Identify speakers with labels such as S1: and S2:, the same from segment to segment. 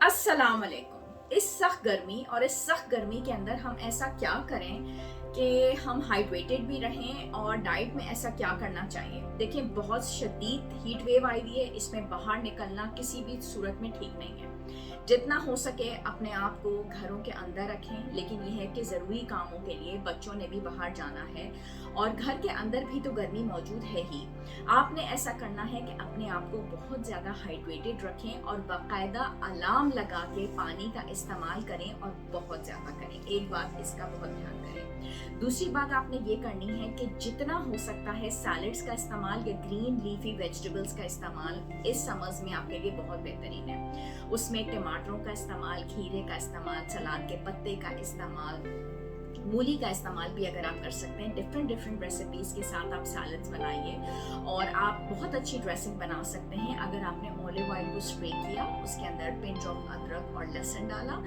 S1: अस्सलाम वालेकुम। इस सख्त गर्मी और इस सख्त गर्मी के अंदर हम ऐसा क्या करें कि हम हाइड्रेटेड भी रहें, और डाइट में ऐसा क्या करना चाहिए। देखिए, बहुत शदीद हीट वेव आई हुई है, इसमें बाहर निकलना किसी भी सूरत में ठीक नहीं है। जितना हो सके अपने आप को घरों के अंदर रखें, लेकिन यह है कि ज़रूरी कामों के लिए बच्चों ने भी बाहर जाना है और घर के अंदर भी तो गर्मी मौजूद है ही। आपने ऐसा करना है कि अपने आप को बहुत ज़्यादा हाइड्रेटेड रखें और बाकायदा अलार्म लगा के पानी का इस्तेमाल करें और बहुत ज़्यादा करें। एक बात इसका बहुत ध्यान करें। दूसरी बात आपने ये करनी है कि जितना हो सकता है सैलड्स का इस्तेमाल या ग्रीन लीफी वेजिटेबल्स का इस्तेमाल इस समर्स में आपके लिए बहुत बेहतरीन है। उसमें टमाटरों का इस्तेमाल, खीरे का इस्तेमाल, सलाद के पत्ते का इस्तेमाल, मूली का इस्तेमाल भी अगर आप कर सकते हैं। डिफरेंट रेसिपीज के साथ आप सैलड्स बनाइए और आप बहुत अच्छी ड्रेसिंग बना सकते हैं अगर आपने ऑलिव ऑयल को स्प्रे किया, उसके अंदर पिंच ऑफ अदरक और लहसुन डाला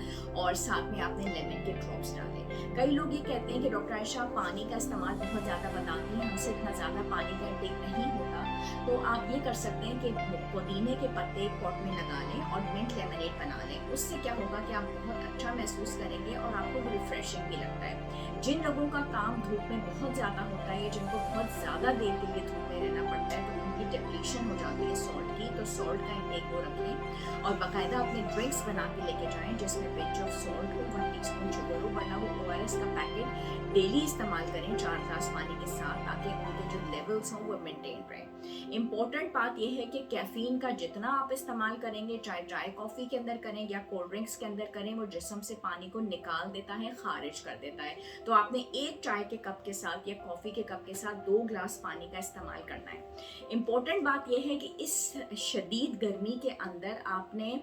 S1: और साथ में आपने लेमन के ड्रॉप्स डाले। कई लोग ये कहते हैं कि डॉक्टर आयशा पानी का इस्तेमाल बहुत ज़्यादा बताती हैं, हमसे इतना ज़्यादा पानी का इंटेक नहीं होता। तो आप ये कर सकते हैं कि पुदीने के पत्ते एक पॉट में लगा लें और मिंट लेमनेड बना लें। उससे क्या होगा कि आप बहुत अच्छा महसूस करेंगे और आपको रिफ्रेशिंग भी लगता है। जिन लोगों का काम धूप में बहुत ज़्यादा होता है, जिनको बहुत ज़्यादा देर के लिए धूप में रहना पड़ता है, तो उनकी डिप्लीशन हो जाती है सॉल्ट की, तो सॉल्ट का इंटेक वो रखें और बाकायदा अपने ड्रिंक्स बना के लेके जाएं जिसमें पिंच ऑफ सॉल्ट हो, 1 टीस्पून शुगर हो, वरना वो ORS का पैकेट डेली इस्तेमाल करें 4 ग्लास पानी के साथ, ताकि उनके जो लेवल्स हों वो मेंटेन रहें। इम्पॉर्टेंट बात यह है कि कैफीन का जितना आप इस्तेमाल करेंगे, चाहे ड्राई कॉफ़ी के अंदर करें या कोल्ड ड्रिंक्स के अंदर करें, वो जिस्म से पानी को निकाल देता है, खारिज कर देता है। तो आपने एक चाय के कप के साथ या कॉफ़ी के कप के साथ 2 ग्लास पानी का इस्तेमाल करना है। इम्पॉर्टेंट बात यह है कि इस शदीद गर्मी के अंदर आपने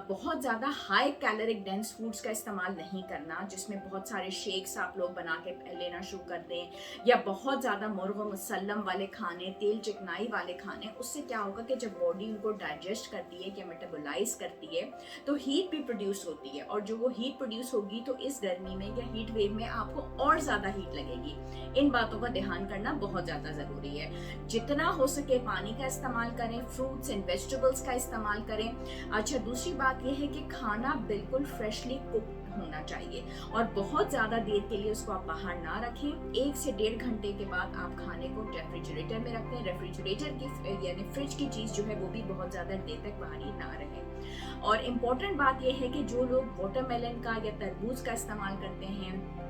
S1: बहुत ज़्यादा हाई कैलोरिक डेंस फूड्स का इस्तेमाल नहीं करना, जिसमें बहुत सारे शेक्स आप लोग बना के लेना शुरू कर दें या बहुत ज़्यादा मुर्ग मुसल्लम वाले खाने, तेल चिकनाई वाले खाने। उससे क्या होगा कि जब बॉडी उनको डाइजेस्ट करती है या मेटाबोलाइज करती है तो हीट भी प्रोड्यूस होती है, और जो वो हीट प्रोड्यूस होगी तो इस गर्मी में या हीट वेव में आपको और ज़्यादा हीट लगेगी। इन बातों का ध्यान करना बहुत ज़्यादा ज़रूरी है। जितना हो सके पानी का इस्तेमाल करें, फ्रूट्स एंड वेजिटेबल्स का इस्तेमाल करें। अच्छा, दूसरी बात यह है कि खाना बिल्कुल फ्रेशली कुक होना चाहिए और बहुत ज़्यादा देर के लिए उसको आप बाहर ना रखें। 1 से 1.5 घंटे के बाद आप खाने को रेफ्रिजरेटर में रखें। रेफ्रिजरेटर की यानी फ्रिज की चीज़ जो है वो भी बहुत ज़्यादा देर तक बाहर ही ना रहे। और इम्पॉर्टेंट बात यह है कि जो लोग वाटरमेलन का या तरबूज का इस्तेमाल करते हैं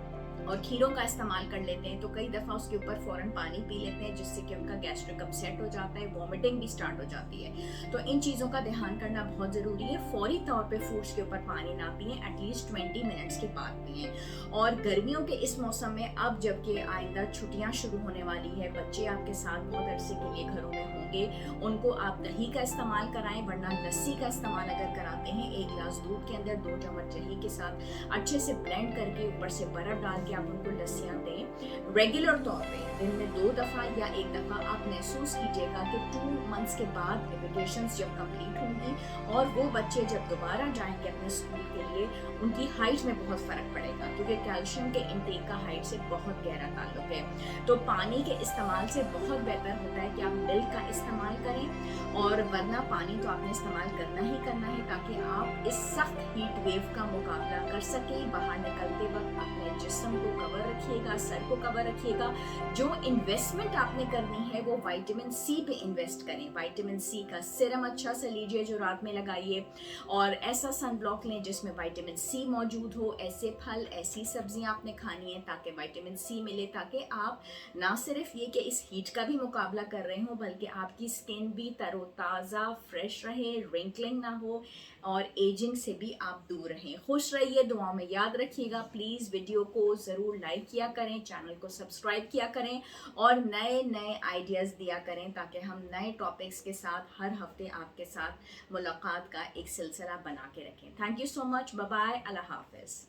S1: और खीरों का इस्तेमाल कर लेते हैं, तो कई दफ़ा उसके ऊपर फ़ौरन पानी पी लेते हैं, जिससे कि उनका गैस्ट्रिक अपसेट हो जाता है, वॉमिटिंग भी स्टार्ट हो जाती है। तो इन चीज़ों का ध्यान करना बहुत ज़रूरी है। फौरी तौर पे फ्रूट्स के ऊपर पानी ना पिएं, एटलीस्ट 20 मिनट्स के बाद पिएं। और गर्मियों के इस मौसम में अब जबकि आइंदा छुट्टियाँ शुरू होने वाली है, बच्चे आपके साथ बहुत अरसे के लिए घरों में होंगे, उनको आप दही का इस्तेमाल कराएं, वरना लस्सी का इस्तेमाल अगर कराते हैं 1 गिलास दूध के अंदर 2 चम्मच दही के साथ अच्छे से ब्लेंड करके ऊपर से बर्फ़ डाल के आप उनको लस्सियाँ दें। रेगुलर तौर पे दिन में 2 दफ़ा या 1 दफ़ा आप महसूस कीजिएगा कि 2 मंथ्स के बाद वेकेशंस जब कंप्लीट होंगी और वो बच्चे जब दोबारा जाएंगे अपने स्कूल के लिए, उनकी हाइट में बहुत फ़र्क पड़ेगा, क्योंकि कैल्शियम के इंटेक का हाइट से बहुत गहरा ताल्लुक है। तो पानी के इस्तेमाल से बहुत बेहतर होता है कि आप मिल्क का इस्तेमाल करें, और वरना पानी तो आपने इस्तेमाल करना ही करना है, ताकि आप इस सख्त हीट वेव का मुकाबला कर सकें। बाहर निकलते वक्त अपने जिस्म को कवर रखिएगा, सर को कवर रखिएगा। जो इन्वेस्टमेंट आपने करनी है वो विटामिन सी पे इन्वेस्ट करें। विटामिन सी का सीरम अच्छा से लीजिए जो रात में लगाइए, और ऐसा सन ब्लॉक लें जिसमें विटामिन सी मौजूद हो। ऐसे फल, ऐसी सब्जियां आपने खानी है ताकि विटामिन सी मिले, ताकि आप ना सिर्फ ये कि इस हीट का भी मुकाबला कर रहे हो, बल्कि आपकी स्किन भी तरोताज़ा फ्रेश रहे, रिंकलिंग ना हो, और एजिंग से भी आप दूर रहें। खुश रहिए, दुआओं में याद रखिएगा। प्लीज़ वीडियो को ज़रूर लाइक किया करें, चैनल को सब्सक्राइब किया करें और नए नए आइडियाज़ दिया करें, ताकि हम नए टॉपिक्स के साथ हर हफ्ते आपके साथ मुलाकात का एक सिलसिला बना के रखें। Thank you so much. Bye bye. अल्लाह हाफिज़।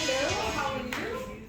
S2: Hello, how are you?